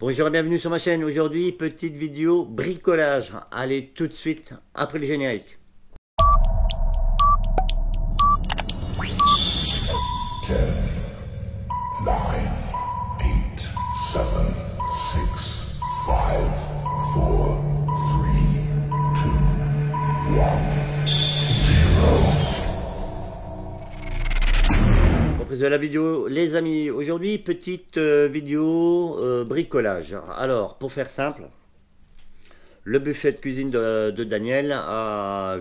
Bonjour et bienvenue sur ma chaîne. Aujourd'hui, petite vidéo bricolage. Allez tout de suite après le générique. 10, 9, 8, 7, 6, 5, 4, 3, 2, 1, 0. Reprise de la vidéo, les amis. Aujourd'hui, petite vidéo bricolage. Alors, pour faire simple, le buffet de cuisine de Daniel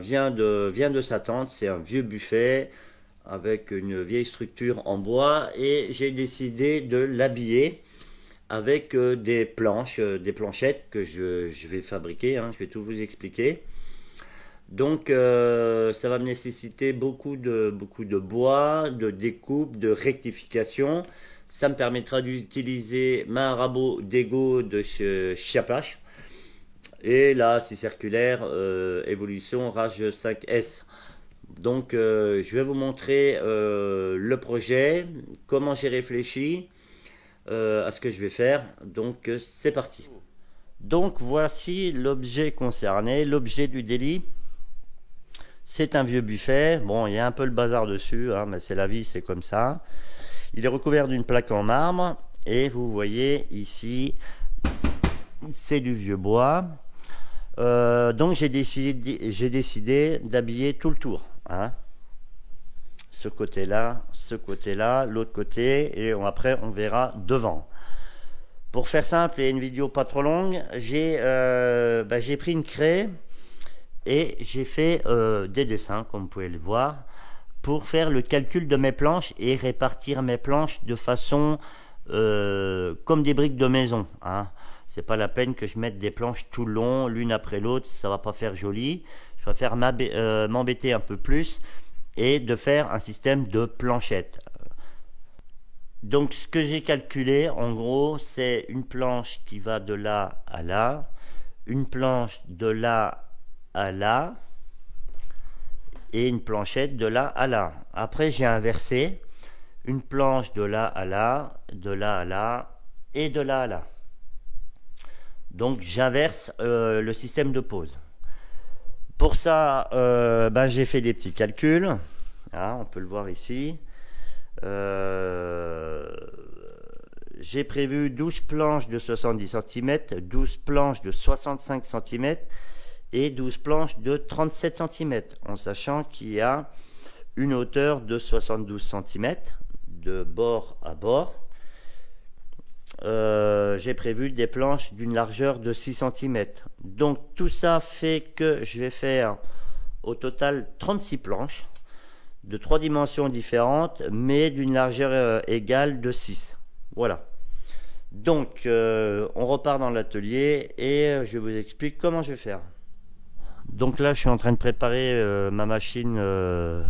vient de sa tante. C'est un vieux buffet avec une vieille structure en bois et j'ai décidé de l'habiller avec des planches, des planchettes que je vais fabriquer, hein, je vais tout vous expliquer. Donc ça va me nécessiter beaucoup de bois, de découpe, de rectification. Ça me permettra d'utiliser ma rabot d'Ego de chez Chiapache. Et là c'est circulaire, évolution Rage 5S. Donc je vais vous montrer le projet, comment j'ai réfléchi à ce que je vais faire. Donc c'est parti. Donc voici l'objet concerné, l'objet du délit. C'est un vieux buffet. Bon, il y a un peu le bazar dessus, hein, mais c'est la vie, c'est comme ça. Il est recouvert d'une plaque en marbre et vous voyez ici, c'est du vieux bois. Donc j'ai décidé d'habiller tout le tour, hein. Ce côté-là, l'autre côté, et après on verra devant. Pour faire simple et une vidéo pas trop longue, j'ai pris une craie et j'ai fait des dessins, comme vous pouvez le voir, pour faire le calcul de mes planches et répartir mes planches de façon comme des briques de maison, hein. C'est pas la peine que je mette des planches tout le long, l'une après l'autre, ça va pas faire joli. Je préfère m'embêter un peu plus et de faire un système de planchettes. Donc ce que j'ai calculé, en gros, c'est une planche qui va de là à là, une planche de là à là, et une planchette de là à là. Après j'ai inversé, une planche de là à là, de là à là, et de là à là. Donc j'inverse le système de pose. Pour ça, j'ai fait des petits calculs, hein, on peut le voir ici. J'ai prévu 12 planches de 70 cm, 12 planches de 65 cm et 12 planches de 37 cm, en sachant qu'il y a une hauteur de 72 cm de bord à bord. J'ai prévu des planches d'une largeur de 6 cm. Donc tout ça fait que je vais faire au total 36 planches de 3 dimensions différentes, mais d'une largeur égale de 6. Voilà. Donc on repart dans l'atelier et je vous explique comment je vais faire. Donc là je suis en train de préparer ma machine,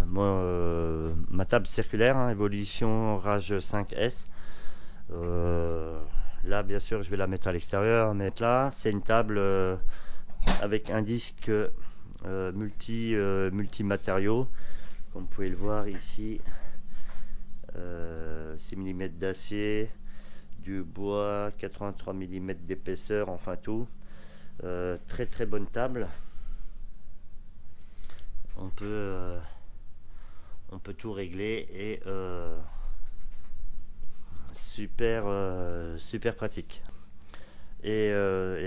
ma table circulaire, hein, évolution Rage 5S. Là bien sûr je vais la mettre à l'extérieur, mais là c'est une table avec un disque multi-matériaux, comme vous pouvez le voir ici, 6 mm d'acier, du bois, 83 mm d'épaisseur, enfin tout. Très très bonne table. On peut tout régler et super pratique. Et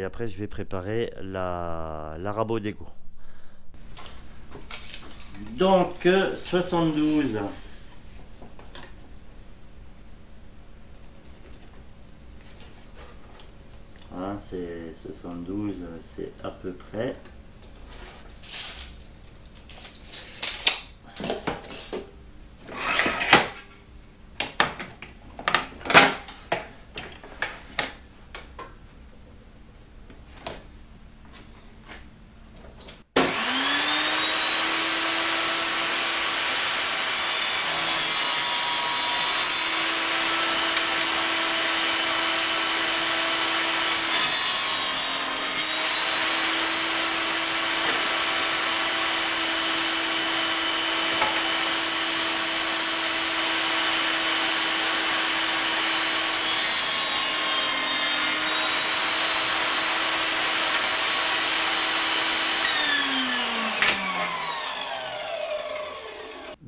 après je vais préparer la rabot d'Ego. Donc 72, hein, c'est 72, c'est à peu près.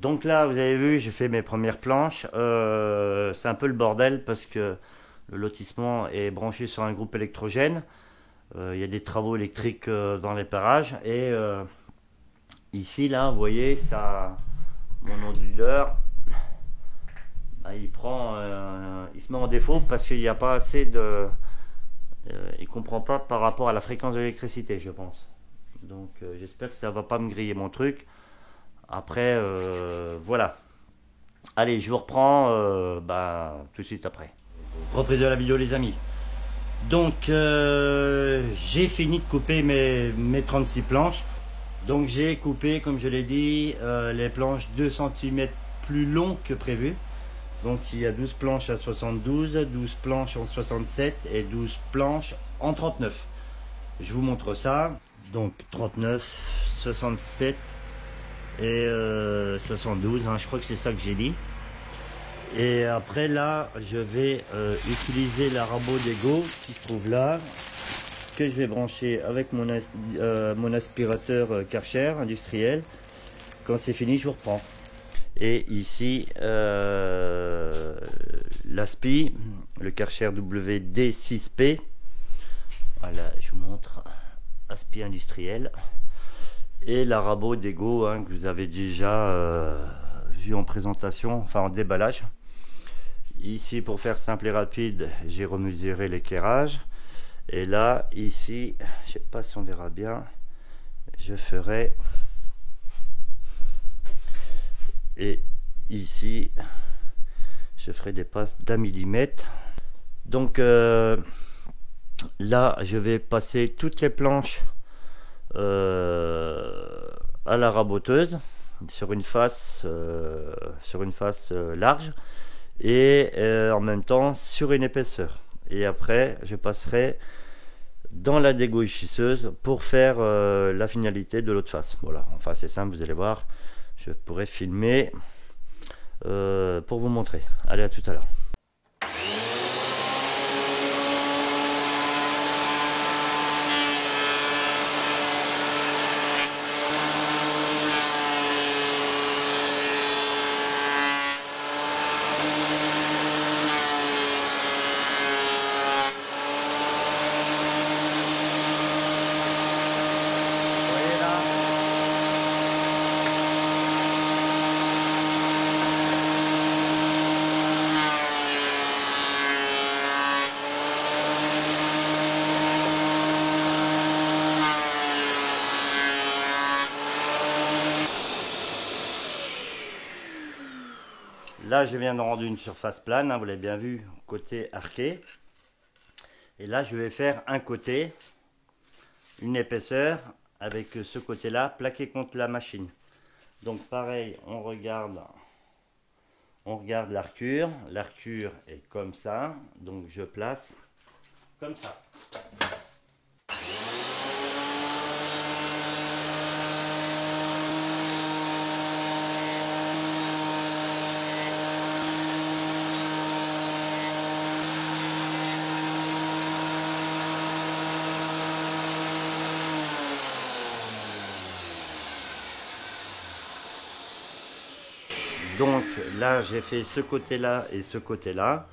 Donc là, vous avez vu, j'ai fait mes premières planches. C'est un peu le bordel parce que le lotissement est branché sur un groupe électrogène. Il y a des travaux électriques dans les parages. Et ici, là, vous voyez, ça, mon onduleur, bah, il se met en défaut parce qu'il n'y a pas assez de... il ne comprend pas par rapport à la fréquence de l'électricité, je pense. Donc j'espère que ça ne va pas me griller mon truc. Après, voilà. Allez, je vous reprends tout de suite après. Reprise de la vidéo, les amis. Donc, j'ai fini de couper mes 36 planches. Donc, j'ai coupé, comme je l'ai dit, les planches 2 cm plus longs que prévu. Donc, il y a 12 planches à 72, 12 planches en 67 et 12 planches en 39. Je vous montre ça. Donc, 39, 67 et 72, hein, je crois que c'est ça que j'ai dit. Et après là, je vais utiliser la rabot d'Ego qui se trouve là, que je vais brancher avec mon aspirateur Karcher industriel. Quand c'est fini, je vous reprends. Et ici, l'aspi, le Karcher WD6P. Voilà, je vous montre, aspi industriel. Et la rabot d'Ego, hein, que vous avez déjà vu en présentation, enfin en déballage. Ici, pour faire simple et rapide, j'ai remesuré l'éclairage. Et là, ici, je sais pas si on verra bien, je ferai... Et ici, je ferai des passes d'1 millimètre. Donc là, je vais passer toutes les planches à la raboteuse sur une face large et en même temps sur une épaisseur. Et après, je passerai dans la dégauchisseuse pour faire la finalité de l'autre face. Voilà, enfin c'est simple, vous allez voir. Je pourrais filmer pour vous montrer. Allez, à tout à l'heure. Là, je viens de rendre une surface plane, hein, vous l'avez bien vu, côté arqué. Et là, je vais faire un côté, une épaisseur, avec ce côté-là plaqué contre la machine. Donc pareil, on regarde l'arcure. L'arcure est comme ça, donc je place comme ça. Donc là, j'ai fait ce côté-là et ce côté-là.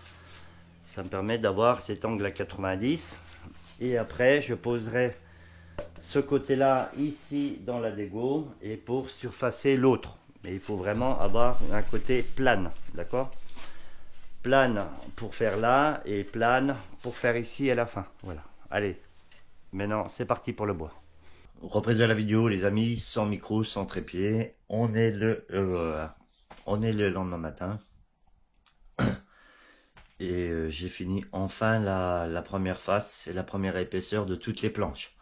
Ça me permet d'avoir cet angle à 90. Et après, je poserai ce côté-là ici dans la dégo et pour surfacer l'autre. Mais il faut vraiment avoir un côté plane, d'accord? Plane pour faire là et plane pour faire ici à la fin. Voilà. Allez, maintenant c'est parti pour le bois. Reprise de la vidéo, les amis, sans micro, sans trépied. On est le lendemain matin. Et j'ai fini enfin la première face et la première épaisseur de toutes les planches.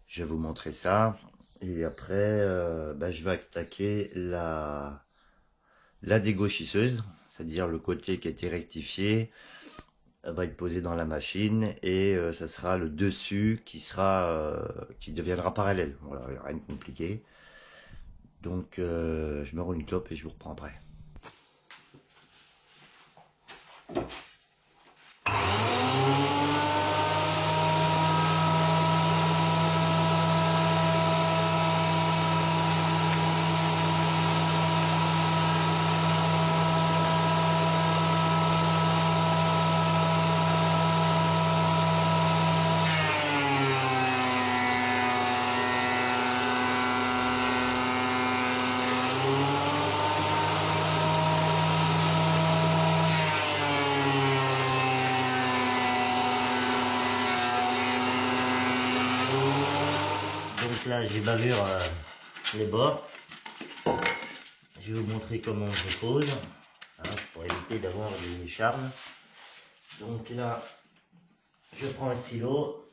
Je vais vous montrer ça. Et après, je vais attaquer la dégauchisseuse, c'est-à-dire le côté qui a été rectifié, va être posé dans la machine et ça sera le dessus qui deviendra parallèle. Voilà, rien de compliqué. Donc je me roule une clope et je vous reprends après. là j'ai bavure les bords. Je vais vous montrer comment je pose, hein, pour éviter d'avoir des charmes. Donc là, je prends un stylo,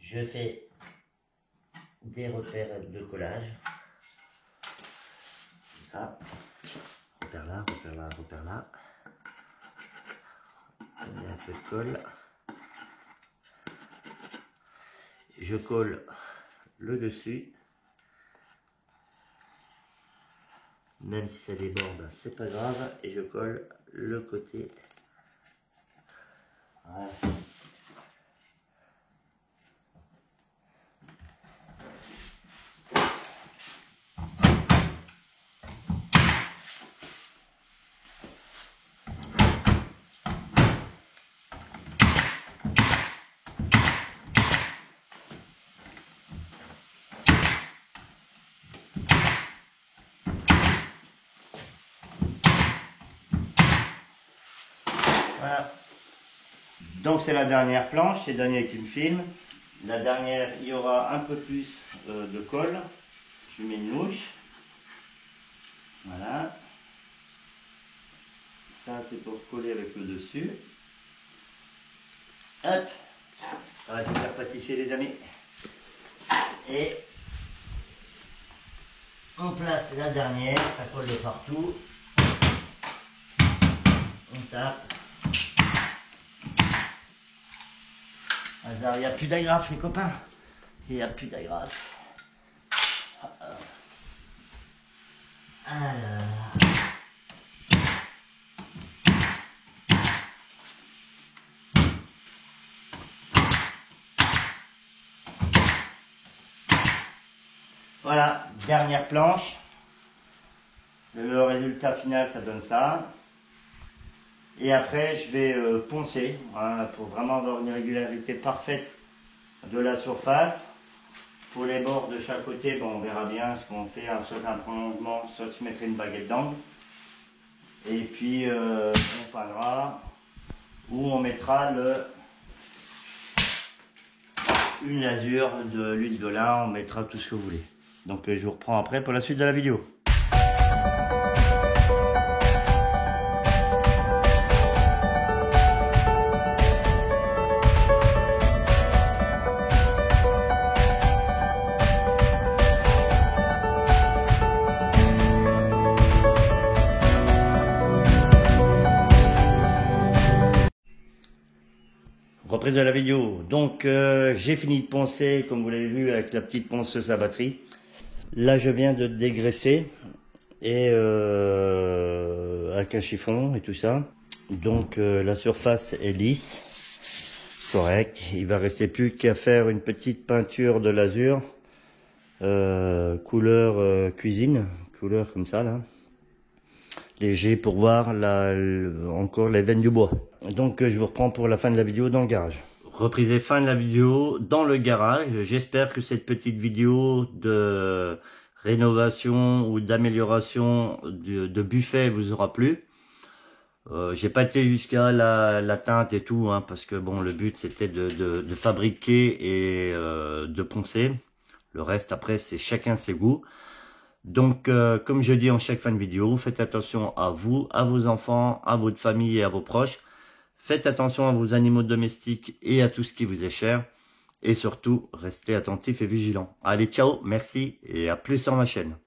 je fais des repères de collage. Comme ça. Repère là, repère là, repère là. On met un peu de colle. Je colle le dessus. Même si ça déborde, c'est pas grave. Et je colle le côté. Voilà. Voilà. Donc c'est la dernière planche, c'est Daniel qui me filme. La dernière, il y aura un peu plus de colle. Je mets une louche. Voilà. Ça c'est pour coller avec le dessus. Hop. Ça va tout faire pâtisser les amis. Et on place la dernière, ça colle de partout. On tape. Il n'y a plus d'agrafe les copains. Il n'y a plus d'agrafe. Alors. Voilà, dernière planche. Le résultat final, ça donne ça. Et après, je vais poncer, hein, pour vraiment avoir une régularité parfaite de la surface. Pour les bords de chaque côté, bon, on verra bien ce qu'on fait, hein, soit un prolongement, soit je mettrai une baguette d'angle. Et puis, on peindra, ou on mettra une lasure de l'huile de lin, on mettra tout ce que vous voulez. Donc, je vous reprends après pour la suite de la vidéo. Reprise de la vidéo. Donc j'ai fini de poncer comme vous l'avez vu avec la petite ponceuse à batterie. Là je viens de dégraisser et avec un chiffon et tout ça. Donc la surface est lisse, correct. Il va rester plus qu'à faire une petite peinture de l'azur, couleur cuisine, couleur comme ça là. Léger pour voir encore les veines du bois. Donc je vous reprends pour la fin de la vidéo dans le garage. Reprise et fin de la vidéo dans le garage. J'espère que cette petite vidéo de rénovation ou d'amélioration de buffet vous aura plu. J'ai pas été jusqu'à la teinte et tout, hein, parce que bon, le but c'était de fabriquer et de poncer. Le reste après c'est chacun ses goûts. Donc, comme je dis en chaque fin de vidéo, faites attention à vous, à vos enfants, à votre famille et à vos proches. Faites attention à vos animaux domestiques et à tout ce qui vous est cher. Et surtout, restez attentifs et vigilants. Allez, ciao, merci et à plus sur ma chaîne.